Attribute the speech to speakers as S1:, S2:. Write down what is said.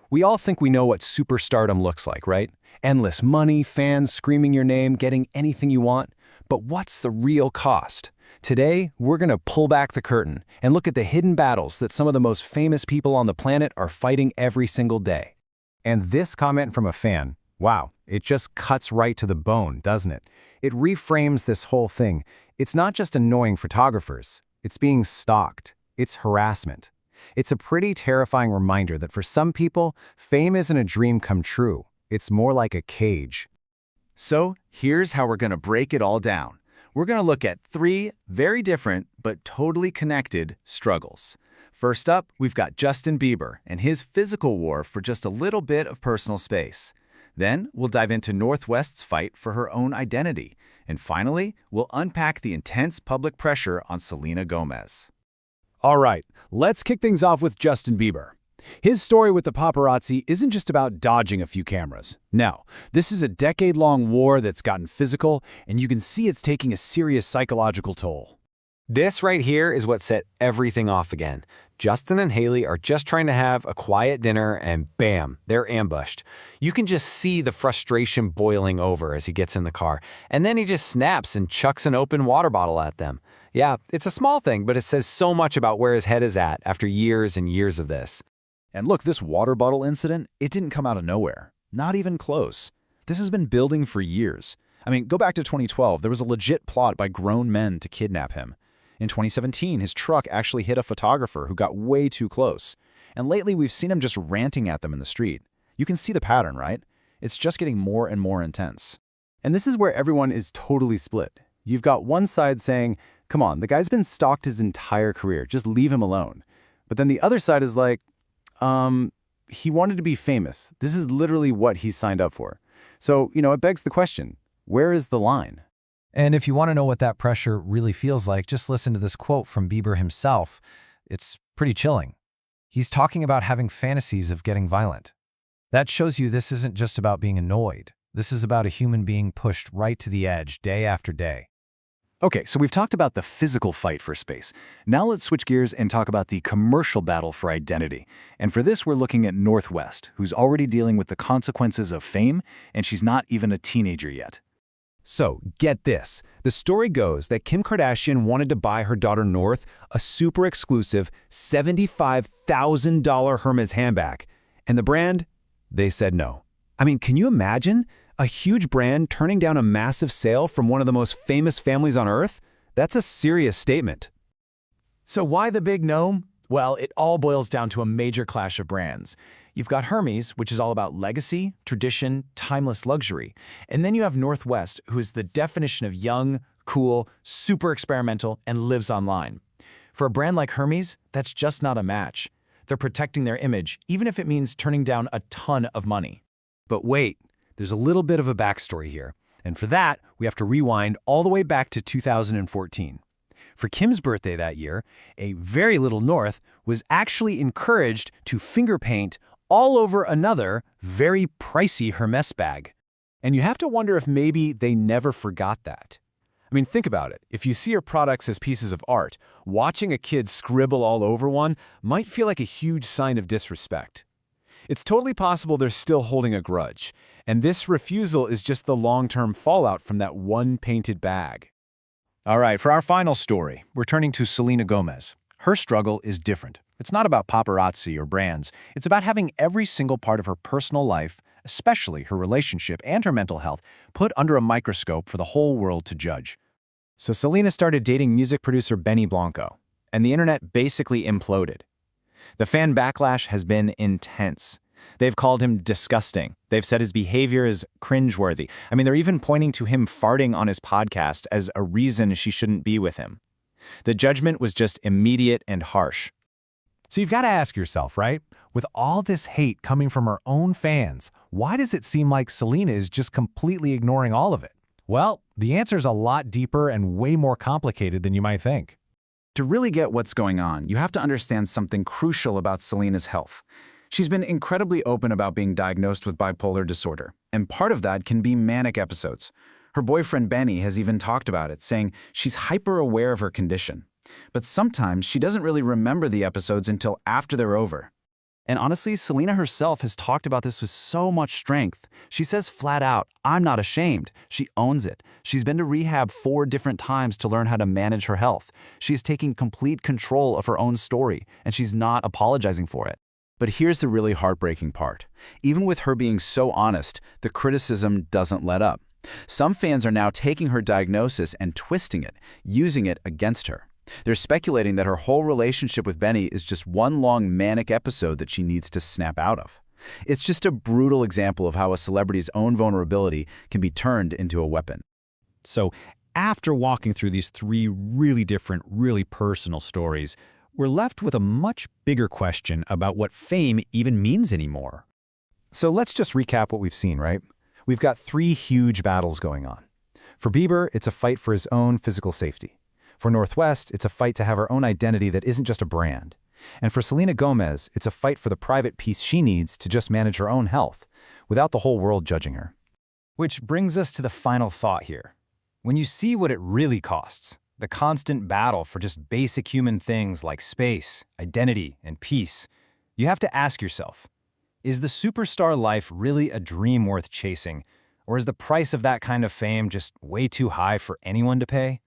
S1: We all think we know what superstardom looks like, right? Endless money, fans screaming your name, getting anything you want. But what's the real cost? Today, we're going to pull back the curtain and look at the hidden battles that some of the most famous people on the planet are fighting every single day.
S2: And this comment from a fan, wow, it just cuts right to the bone, doesn't it? It reframes this whole thing. It's not just annoying photographers. It's being stalked. It's harassment. It's a pretty terrifying reminder that for some people, fame isn't a dream come true. It's more like a cage.
S3: So here's how we're going to break it all down. We're going to look at 3 very different but totally connected struggles. First up, we've got Justin Bieber and his physical war for just a little bit of personal space. Then we'll dive into North West's fight for her own identity. And finally, we'll unpack the intense public pressure on Selena Gomez.
S1: All right, let's kick things off with Justin Bieber. His story with the paparazzi isn't just about dodging a few cameras. No, this is a decade-long war that's gotten physical, and you can see it's taking a serious psychological toll. This right here is what set everything off again. Justin and Hailey are just trying to have a quiet dinner, and bam, they're ambushed. You can just see the frustration boiling over as he gets in the car, and then he just snaps and chucks an open water bottle at them. Yeah, it's a small thing, but it says so much about where his head is at after years and years of this.
S4: And look, this water bottle incident, it didn't come out of nowhere. Not even close. This has been building for years. I mean, go back to 2012. There was a legit plot by grown men to kidnap him. In 2017, his truck actually hit a photographer who got way too close. And lately, we've seen him just ranting at them in the street. You can see the pattern, right? It's just getting more and more intense.
S2: And this is where everyone is totally split. You've got one side saying, come on, the guy's been stalked his entire career, just leave him alone. But then the other side is like, he wanted to be famous. This is literally what he signed up for. So, it begs the question, where is the line?
S5: And if you want to know what that pressure really feels like, just listen to this quote from Bieber himself. It's pretty chilling. He's talking about having fantasies of getting violent. That shows you this isn't just about being annoyed. This is about a human being pushed right to the edge day after day.
S4: Okay, so we've talked about the physical fight for space. Now let's switch gears and talk about the commercial battle for identity. And for this, we're looking at North West, who's already dealing with the consequences of fame, and she's not even a teenager yet.
S1: So, get this. The story goes that Kim Kardashian wanted to buy her daughter North a super exclusive $75,000 Hermes handbag. And the brand? They said no. I mean, can you imagine? A huge brand turning down a massive sale from one of the most famous families on Earth? That's a serious statement.
S3: So why the big no? Well, it all boils down to a major clash of brands. You've got Hermes, which is all about legacy, tradition, timeless luxury. And then you have North West, who is the definition of young, cool, super experimental, and lives online. For a brand like Hermes, that's just not a match. They're protecting their image, even if it means turning down a ton of money.
S1: But wait. There's a little bit of a backstory here, and for that, we have to rewind all the way back to 2014. For Kim's birthday that year, a very little North was actually encouraged to finger paint all over another very pricey Hermes bag. And you have to wonder if maybe they never forgot that. I mean, think about it. If you see your products as pieces of art, watching a kid scribble all over one might feel like a huge sign of disrespect. It's totally possible they're still holding a grudge, and this refusal is just the long-term fallout from that one painted bag.
S4: All right, for our final story, we're turning to Selena Gomez. Her struggle is different. It's not about paparazzi or brands. It's about having every single part of her personal life, especially her relationship and her mental health, put under a microscope for the whole world to judge. So Selena started dating music producer Blanco, and the internet basically imploded. The fan backlash has been intense. They've called him disgusting. They've said his behavior is cringeworthy. I mean, they're even pointing to him farting on his podcast as a reason she shouldn't be with him. The judgment was just immediate and harsh.
S5: So you've got to ask yourself, right? With all this hate coming from her own fans, why does it seem like Selena is just completely ignoring all of it? Well, the answer's a lot deeper and way more complicated than you might think.
S4: To really get what's going on, you have to understand something crucial about Selena's health. She's been incredibly open about being diagnosed with bipolar disorder, and part of that can be manic episodes. Her boyfriend Benny has even talked about it, saying she's hyper-aware of her condition. But sometimes she doesn't really remember the episodes until after they're over.
S3: And honestly, Selena herself has talked about this with so much strength. She says flat out, "I'm not ashamed." She owns it. She's been to rehab 4 different times to learn how to manage her health. She's taking complete control of her own story, and she's not apologizing for it.
S2: But here's the really heartbreaking part. Even with her being so honest, the criticism doesn't let up. Some fans are now taking her diagnosis and twisting it, using it against her. They're speculating that her whole relationship with Benny is just one long manic episode that she needs to snap out of. It's just a brutal example of how a celebrity's own vulnerability can be turned into a weapon.
S1: So, after walking through these 3 really different, really personal stories, we're left with a much bigger question about what fame even means anymore.
S2: So let's just recap what we've seen, right? We've got 3 huge battles going on. For Bieber, it's a fight for his own physical safety. For North West, it's a fight to have her own identity that isn't just a brand. And for Selena Gomez, it's a fight for the private peace she needs to just manage her own health, without the whole world judging her.
S5: Which brings us to the final thought here. When you see what it really costs, the constant battle for just basic human things like space, identity, and peace, you have to ask yourself, is the superstar life really a dream worth chasing, or is the price of that kind of fame just way too high for anyone to pay?